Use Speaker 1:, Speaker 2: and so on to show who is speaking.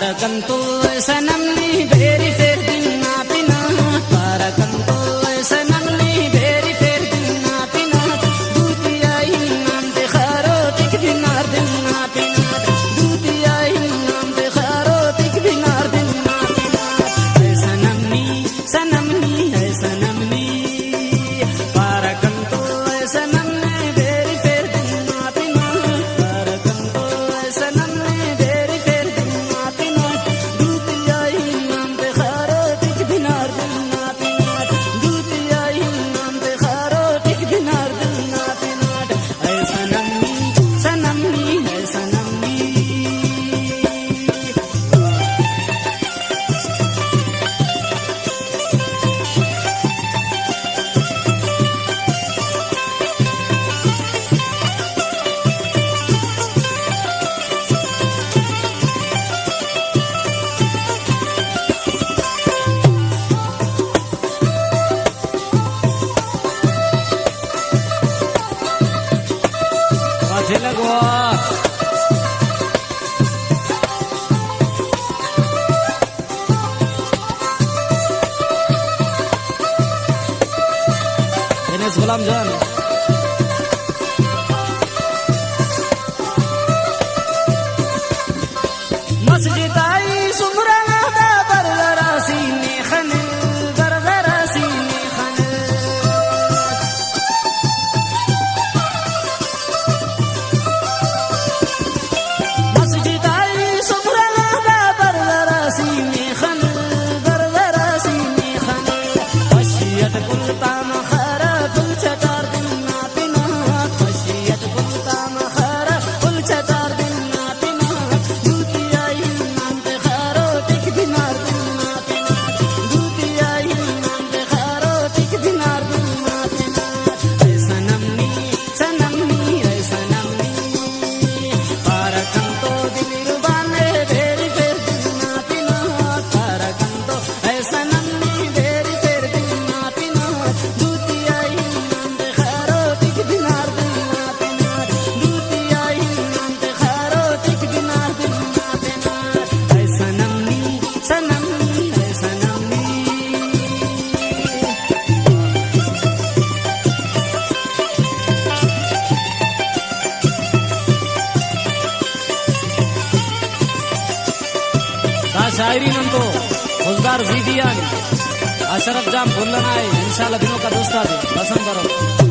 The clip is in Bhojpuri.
Speaker 1: पारकंतो सनम नी भेरी फेर दिन ना पिना पारकंतो सनम नी भेरी फेर दिन ना पिना दूतिया ही नाम ते खारो तिक दिनार दिन ना पिना दूतिया ही नाम ते खारो तिक दिनार दिन ना पिना सनम नी है सनम नी पारकंतो सनम नी भेरी फेर दिन ना पिना पारकंतो सनम नी भेरी फेर दिन ना पिना दूतिया ही नाम ते खारो तिक दिनार दिन ना पिना दूतिया ही नाम ते खारो तिक दिनार दिन ना पिना है सनम नी है सनम नी लगवा एनएस गुलाम जान मस्जिद आई सुमरा दा बरदरासी ने खन बरदरासी ने खन मस्जिद आई सुमरा दा बरदरासी ने खन बरदरासी ने खन खशियत कुलता मखरा कुल चटार दिन ना पिना खशियत कुलता मखरा कुल चटार दिन ना पिना दूतिया ही नाम ते खारो तिक दिनार दिन ना पिना दूतिया ही नाम ते खारो तिक दिनार दिन ना पिना है सनम नी है सनम नी पारकंतो दिल रुबाने भेरी फेर दिन ना पिना पारकंतो है सनम नी भेरी फेर दिन ना पिना दूतिया ही नाम ते खारो तिक दिनार दिन ना पिना दूतिया ही नाम ते खारो तिक दिनार दिन ना पिना है सनम नी है सनम नी दा शायरी नंतो रोजगार जीदियान अशरफ जाम बोलना है इंशाल्लाह दिनों का दोस्ता पसंद करो।